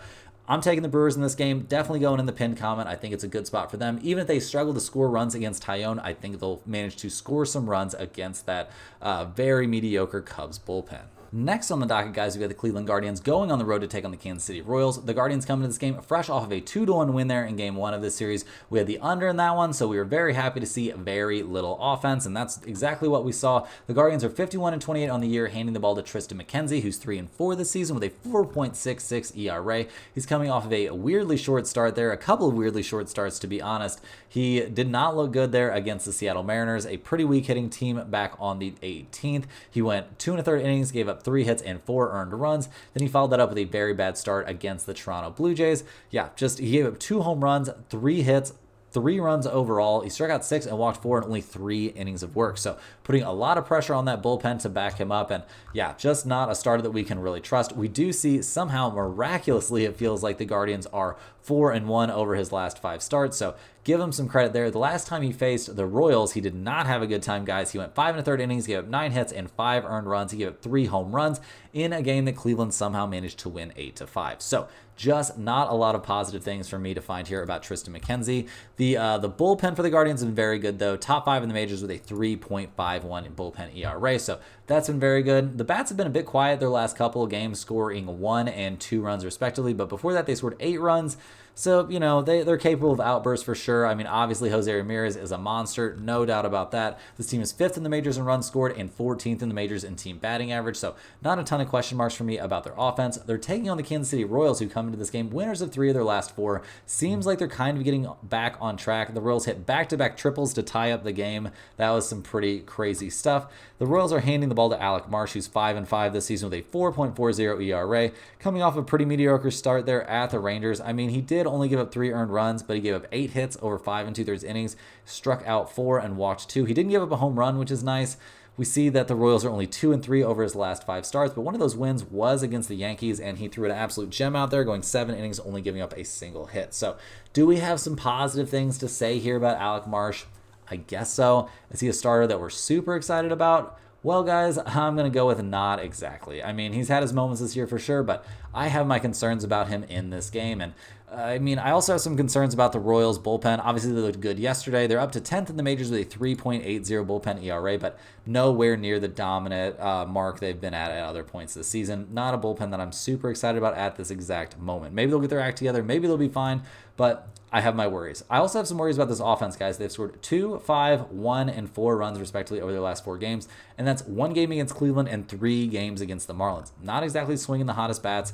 Speaker 1: I'm taking the Brewers in this game. Definitely going in the pinned comment. I think it's a good spot for them. Even if they struggle to score runs against Tyone, I think they'll manage to score some runs against that very mediocre Cubs bullpen. Next on the docket, guys, we got the Cleveland Guardians going on the road to take on the Kansas City Royals. The Guardians come into this game fresh off of a 2-1 win there in Game 1 of this series. We had the under in that one, so we were very happy to see very little offense, and that's exactly what we saw. The Guardians are 51-28 on the year, handing the ball to Tristan McKenzie, who's 3-4 this season with a 4.66 ERA. He's coming off of a weirdly short start there, a couple of weirdly short starts, to be honest. He did not look good there against the Seattle Mariners, a pretty weak hitting team back on the 18th. He went 2 1/3 innings, gave up 3 hits and 4 earned runs. Then he followed that up with a very bad start against the Toronto Blue Jays. Yeah, he gave up 2 home runs, 3 hits, 3 runs overall. He struck out 6 and walked 4 in only 3 innings of work. So putting a lot of pressure on that bullpen to back him up. And yeah, just not a starter that we can really trust. We do see somehow miraculously, it feels like the Guardians are 4-1 over his last 5 starts. So give him some credit there. The last time he faced the Royals, he did not have a good time, guys. He went 5 1/3 innings, gave up 9 hits and 5 earned runs. He gave up 3 home runs in a game that Cleveland somehow managed to win 8-5. So just not a lot of positive things for me to find here about Tristan McKenzie. The bullpen for the Guardians has been very good, though. Top 5 in the majors with a 3.51 bullpen ERA. So that's been very good. The bats have been a bit quiet their last couple of games, scoring 1 and 2 runs respectively. But before that, they scored 8 runs. So, you know, they're capable of outbursts for sure. I mean, obviously, Jose Ramirez is a monster, no doubt about that. This team is 5th in the majors in runs scored and 14th in the majors in team batting average. So not a ton of question marks for me about their offense. They're taking on the Kansas City Royals, who come into this game winners of 3 of their last 4. Seems like they're kind of getting back on track. The Royals hit back-to-back triples to tie up the game. That was some pretty crazy stuff. The Royals are handing the ball to Alec Marsh, who's 5-5 this season with a 4.40 ERA, coming off a pretty mediocre start there at the Rangers. I mean, he did only give up 3 earned runs, but he gave up 8 hits over 5 2/3 innings, struck out 4 and walked 2. He didn't give up a home run, which is nice. We see that the Royals are only 2-3 over his last 5 starts, but one of those wins was against the Yankees, and he threw an absolute gem out there, going 7 innings, only giving up a single hit. So do we have some positive things to say here about Alec Marsh? I guess so. Is he a starter that we're super excited about? Well, guys, I'm going to go with not exactly. I mean, he's had his moments this year for sure, but I have my concerns about him in this game. And I mean, I also have some concerns about the Royals bullpen. Obviously, they looked good yesterday. They're up to 10th in the majors with a 3.80 bullpen ERA, but nowhere near the dominant mark they've been at other points this season. Not a bullpen that I'm super excited about at this exact moment. Maybe they'll get their act together. Maybe they'll be fine, but I have my worries. I also have some worries about this offense, guys. They've scored 2, 5, 1, and 4 runs, respectively, over their last 4 games, and that's 1 game against Cleveland and 3 games against the Marlins. Not exactly swinging the hottest bats.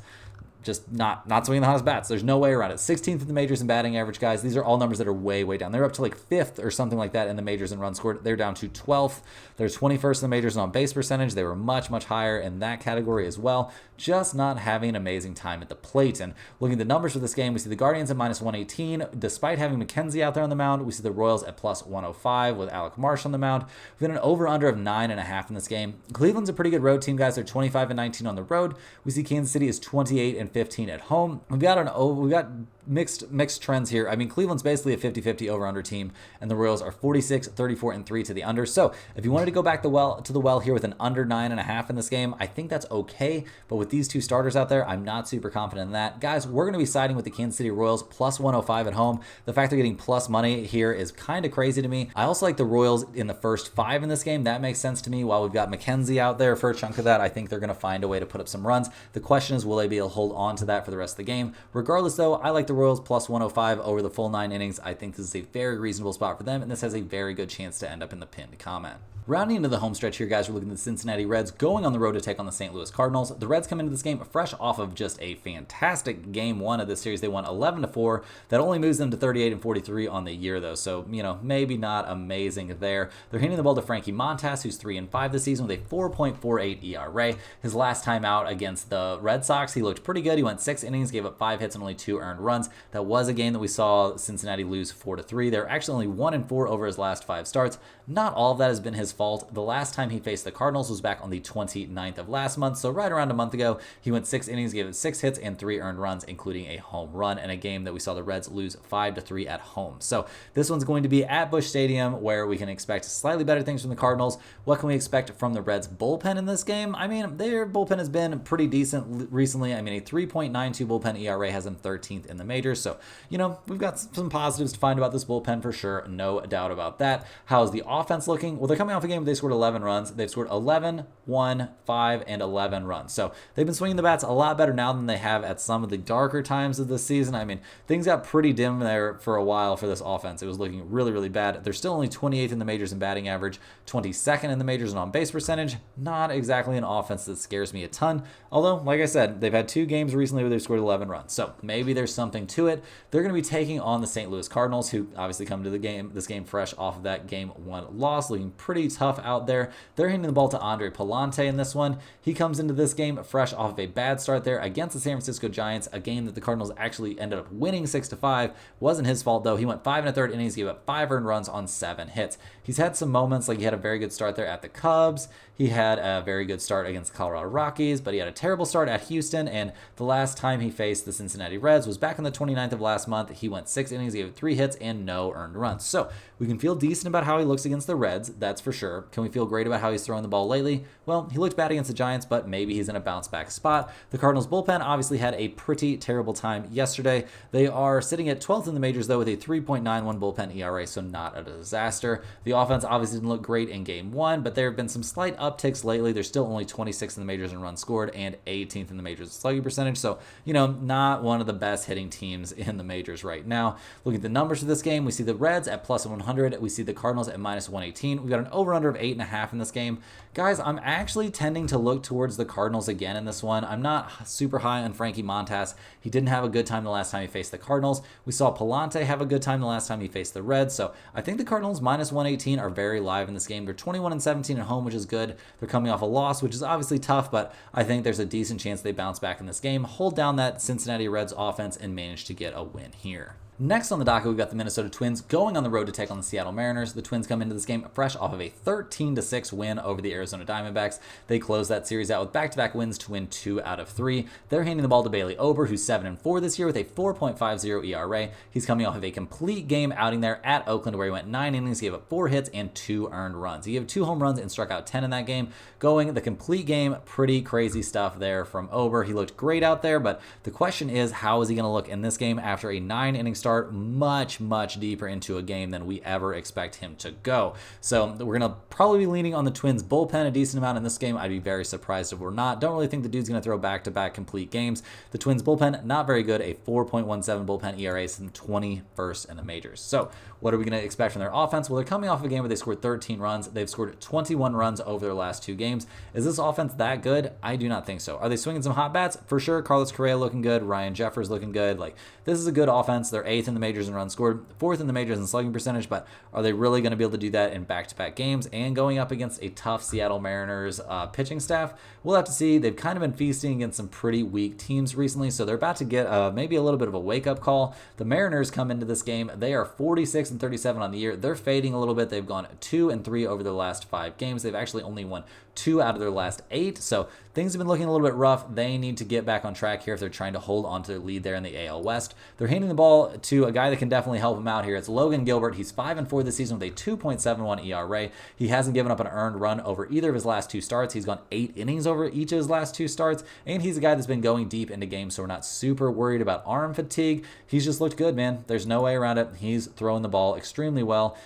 Speaker 1: Just not swinging the hottest bats. There's no way around it. 16th in the majors in batting average, guys. These are all numbers that are way, way down. They're up to like 5th or something like that in the majors in runs scored. They're down to 12th. They're 21st in the majors on base percentage. They were much, much higher in that category as well. Just not having an amazing time at the plate. And looking at the numbers for this game, we see the Guardians at -118. Despite having McKenzie out there on the mound, we see the Royals at +105 with Alec Marsh on the mound. We've got an over-under of 9.5 in this game. Cleveland's a pretty good road team, guys. They're 25-19 on the road. We see Kansas City is 28-15 at home. We've got mixed trends here. I mean, Cleveland's basically a 50-50 over-under team, and the Royals are 46-34-3 to the under. So if you wanted to go back to the well here with an under 9.5 in this game, I think that's okay. But with these two starters out there, I'm not super confident in that. Guys, we're going to be siding with the Kansas City Royals +105 at home. The fact they're getting plus money here is kind of crazy to me. I also like the Royals in the first 5 in this game. That makes sense to me. While we've got McKenzie out there for a chunk of that, I think they're going to find a way to put up some runs. The question is, will they be able to hold on to that for the rest of the game? Regardless, though, I like the Royals +105 over the full 9 innings. I think this is a very reasonable spot for them, and this has a very good chance to end up in the pinned comment. Rounding into the home stretch here, guys, we're looking at the Cincinnati Reds going on the road to take on the St. Louis Cardinals. The Reds come into this game fresh off of just a fantastic game 1 of this series. They won 11-4. That only moves them to 38-43 on the year, though. So, maybe not amazing there. They're handing the ball to Frankie Montas, who's 3-5 this season with a 4.48 ERA. His last time out against the Red Sox, he looked pretty good. He went 6 innings, gave up 5 hits and only 2 earned runs. That was a game that we saw Cincinnati lose 4-3. They're actually only 1-4 over his last 5 starts. Not all of that has been his fault. The last time he faced the Cardinals was back on the 29th of last month, so right around a month ago. He went 6 innings, gave it 6 hits and 3 earned runs, including a home run in a game that we saw the Reds lose 5-3 at home. So this one's going to be at Busch Stadium, where we can expect slightly better things from the Cardinals. What can we expect from the Reds bullpen in this game? I mean, their bullpen has been pretty decent recently. I mean, a 3.92 bullpen ERA has them 13th in the majors. So, we've got some positives to find about this bullpen for sure. No doubt about that. How's the offense looking? Well, they're coming off a game where they scored 11 runs. They've scored 11, 1, 5, and 11 runs. So they've been swinging the bats a lot better now than they have at some of the darker times of this season. I mean, things got pretty dim there for a while for this offense. It was looking really, really bad. They're still only 28th in the majors in batting average, 22nd in the majors in on-base percentage. Not exactly an offense that scares me a ton. Although, like I said, they've had 2 games recently where they've scored 11 runs. So maybe there's something to it. They're going to be taking on the St. Louis Cardinals, who obviously come to this game fresh off of that game 1 loss, looking pretty tough out there. They're handing the ball to Andre Palante in this one. He comes into this game fresh off of a bad start there against the San Francisco Giants, a game that the Cardinals actually ended up winning 6-5. Wasn't his fault, though. He went 5 1/3 innings, gave up 5 earned runs on 7 hits. He's had some moments, like he had a very good start there at the Cubs. He had a very good start against the Colorado Rockies, but he had a terrible start at Houston, and the last time he faced the Cincinnati Reds was back on the 29th of last month. He went 6 innings, gave 3 hits, and no earned runs. So we can feel decent about how he looks against the Reds, that's for sure. Can we feel great about how he's throwing the ball lately? Well, he looked bad against the Giants, but maybe he's in a bounce-back spot. The Cardinals bullpen obviously had a pretty terrible time yesterday. They are sitting at 12th in the majors, though, with a 3.91 bullpen ERA, so not a disaster. The offense obviously didn't look great in Game 1, but there have been some slight upticks lately. They're still only 26th in the majors in runs scored and 18th in the majors in slugging percentage, so, not one of the best hitting teams in the majors right now. Looking at the numbers for this game, we see the Reds at +100. We see the Cardinals at -118. We've got an over-under of 8.5 in this game. Guys, I'm actually tending to look towards the Cardinals again in this one. I'm not super high on Frankie Montas. He didn't have a good time the last time he faced the Cardinals. We saw Palante have a good time the last time he faced the Reds, so I think the Cardinals -118 are very live in this game. They're 21-17 at home, which is good. They're coming off a loss, which is obviously tough, but I think there's a decent chance they bounce back in this game, hold down that Cincinnati Reds offense, and manage to get a win here. Next on the docket, we've got the Minnesota Twins going on the road to take on the Seattle Mariners. The Twins come into this game fresh off of a 13-6 win over the Arizona Diamondbacks. They close that series out with back-to-back wins to win 2 out of 3. They're handing the ball to Bailey Ober, who's 7-4 this year with a 4.50 ERA. He's coming off of a complete game outing there at Oakland where he went 9 innings, gave up 4 hits, and 2 earned runs. He gave 2 home runs and struck out 10 in that game. Going the complete game, pretty crazy stuff there from Ober. He looked great out there, but the question is, how is he going to look in this game after a 9-inning start, much deeper into a game than we ever expect him to go? So we're going to probably be leaning on the Twins bullpen a decent amount in this game. I'd be very surprised if we're not. Don't really think the dude's going to throw back-to-back complete games. The Twins bullpen, not very good, a 4.17 bullpen ERA since 21st in the majors. So what are we going to expect from their offense? Well, they're coming off a game where they scored 13 runs. They've scored 21 runs over their last 2 games. Is this offense that good? I do not think so. Are they swinging some hot bats? For sure. Carlos Correa looking good. Ryan Jeffers looking good. Like, this is a good offense. They're 8th in the majors in runs scored, 4th in the majors in slugging percentage, but are they really going to be able to do that in back-to-back games and going up against a tough Seattle Mariners pitching staff? We'll have to see. They've kind of been feasting against some pretty weak teams recently, so they're about to get maybe a little bit of a wake-up call. The Mariners come into this game. They are 46-37 on the year. They're fading a little bit. They've gone 2-3 over their last 5 games. They've actually only won 2 out of their last 8, so things have been looking a little bit rough. They need to get back on track here if they're trying to hold on to their lead there in the AL West. They're handing the ball to a guy that can definitely help them out here. It's Logan Gilbert. He's 5-4 this season with a 2.71 ERA. He hasn't given up an earned run over either of his last 2 starts. He's gone 8 innings over each of his last 2 starts, and he's a guy that's been going deep into games, so we're not super worried about arm fatigue. He's just looked good, man. There's no way around it. He's throwing the ball extremely well.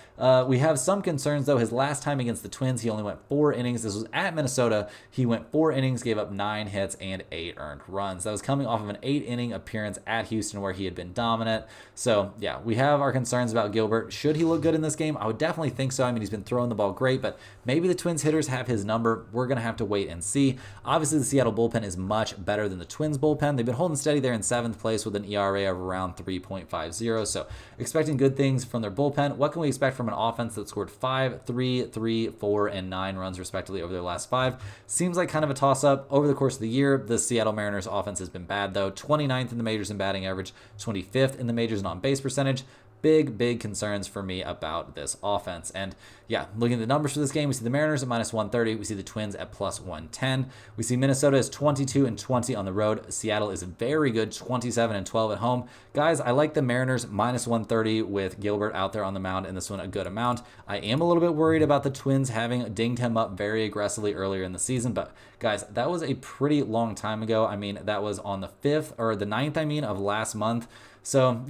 Speaker 1: We have some concerns, though. His last time against the Twins, he only went 4 innings. This was at Minnesota. He went 4 innings, gave up 9 hits, and 8 earned runs. That was coming off of an 8-inning appearance at Houston where he had been dominant. So, yeah, we have our concerns about Gilbert. Should he look good in this game? I would definitely think so. I mean, he's been throwing the ball great, but maybe the Twins hitters have his number. We're going to have to wait and see. Obviously, the Seattle bullpen is much better than the Twins bullpen. They've been holding steady there in 7th place with an ERA of around 3.50. So, expecting good things from their bullpen. What can we expect from an offense that scored 5, 3, 3, 4, and 9 runs respectively over their last 5? Seems like kind of a toss-up. Over the course of the year, the Seattle Mariners offense has been bad, though. 29th in the majors in batting average, 25th in the majors in on-base percentage. Big concerns for me about this offense. And yeah, looking at the numbers for this game, we see the Mariners at -130. We see the Twins at +110. We see Minnesota is 22-20 on the road. Seattle is very good, 27-12 at home. Guys, I like the Mariners -130 with Gilbert out there on the mound in this one a good amount. I am a little bit worried about the Twins having dinged him up very aggressively earlier in the season, but guys, that was a pretty long time ago. I mean, that was on the 5th or the 9th, of last month. So,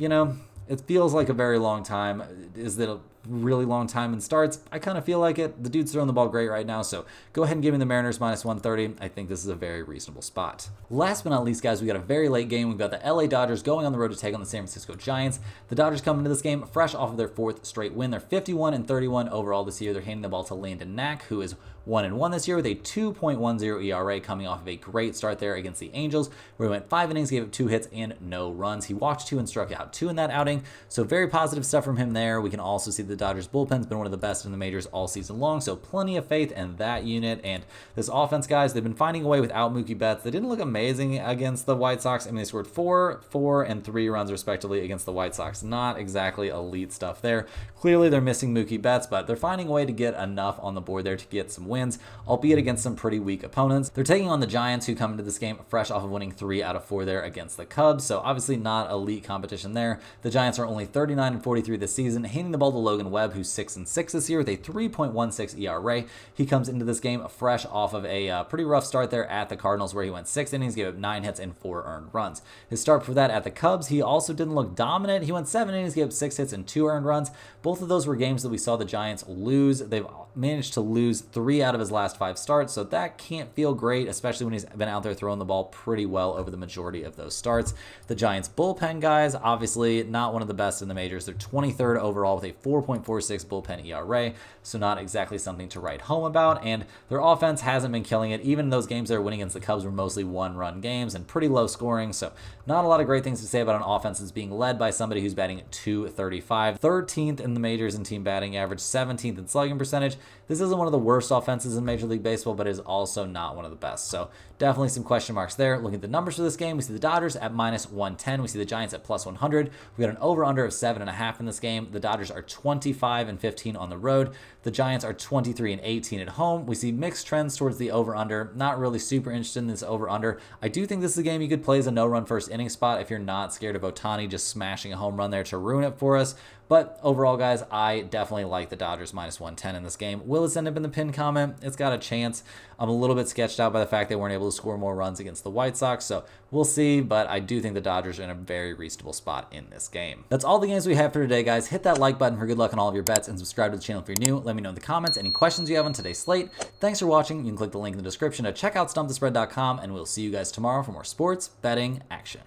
Speaker 1: it feels like a very long time. Is it a really long time in starts? I kind of feel like it. The dude's throwing the ball great right now, so go ahead and give me the Mariners -130. I think this is a very reasonable spot. Last but not least, guys, we got a very late game. We've got the LA Dodgers going on the road to take on the San Francisco Giants. The Dodgers come into this game fresh off of their 4th straight win. They're 51-31 overall this year. They're handing the ball to Landon Knack, who is 1-1 this year with a 2.10 ERA, coming off of a great start there against the Angels, where he went 5 innings, gave up 2 hits and no runs. He walked 2 and struck out 2 in that outing, so very positive stuff from him there. We can also see the Dodgers bullpen's been one of the best in the majors all season long, so plenty of faith in that unit. And this offense, guys, they've been finding a way without Mookie Betts. They didn't look amazing against the White Sox. I mean, they scored 4, 4, and 3 runs respectively against the White Sox. Not exactly elite stuff there. Clearly, they're missing Mookie Betts, but they're finding a way to get enough on the board there to get some wins, albeit against some pretty weak opponents. They're taking on the Giants, who come into this game fresh off of winning 3 out of 4 there against the Cubs, so obviously not elite competition there. The Giants are only 39-43 this season, handing the ball to Logan Webb, who's 6-6 this year with a 3.16 ERA. He comes into this game fresh off of a pretty rough start there at the Cardinals, where he went 6 innings, gave up 9 hits and 4 earned runs. His start for that at the Cubs, he also didn't look dominant. He went 7 innings, gave up 6 hits and 2 earned runs. Both of those were games that we saw the Giants lose. They've managed to lose 3 out of his last 5 starts, so that can't feel great, especially when he's been out there throwing the ball pretty well over the majority of those starts. The Giants bullpen, guys, obviously not one of the best in the majors. They're 23rd overall with a 4.46 bullpen ERA, so not exactly something to write home about. And their offense hasn't been killing it. Even those games they're winning against the Cubs were mostly 1-run games and pretty low scoring, so not a lot of great things to say about an offense that's being led by somebody who's batting at .235, 13th in the majors in team batting average, 17th in slugging percentage. This isn't one of the worst offenses in Major League Baseball, but it is also not one of the best. So definitely some question marks there. Looking at the numbers for this game, we see the Dodgers at -110. We see the Giants at +100. We got an over-under of 7.5 in this game. The Dodgers are 25-15 on the road. The Giants are 23-18 at home. We see mixed trends towards the over-under. Not really super interested in this over-under. I do think this is a game you could play as a no-run first inning spot if you're not scared of Ohtani just smashing a home run there to ruin it for us. But overall, guys, I definitely like the Dodgers -110 in this game. Will this end up in the pin comment? It's got a chance. I'm a little bit sketched out by the fact they weren't able to score more runs against the White Sox, so we'll see, but I do think the Dodgers are in a very reasonable spot in this game. That's all the games we have for today, guys. Hit that like button for good luck on all of your bets and subscribe to the channel if you're new. Let me know in the comments any questions you have on today's slate. Thanks for watching. You can click the link in the description to check out StumpTheSpread.com, and we'll see you guys tomorrow for more sports betting action.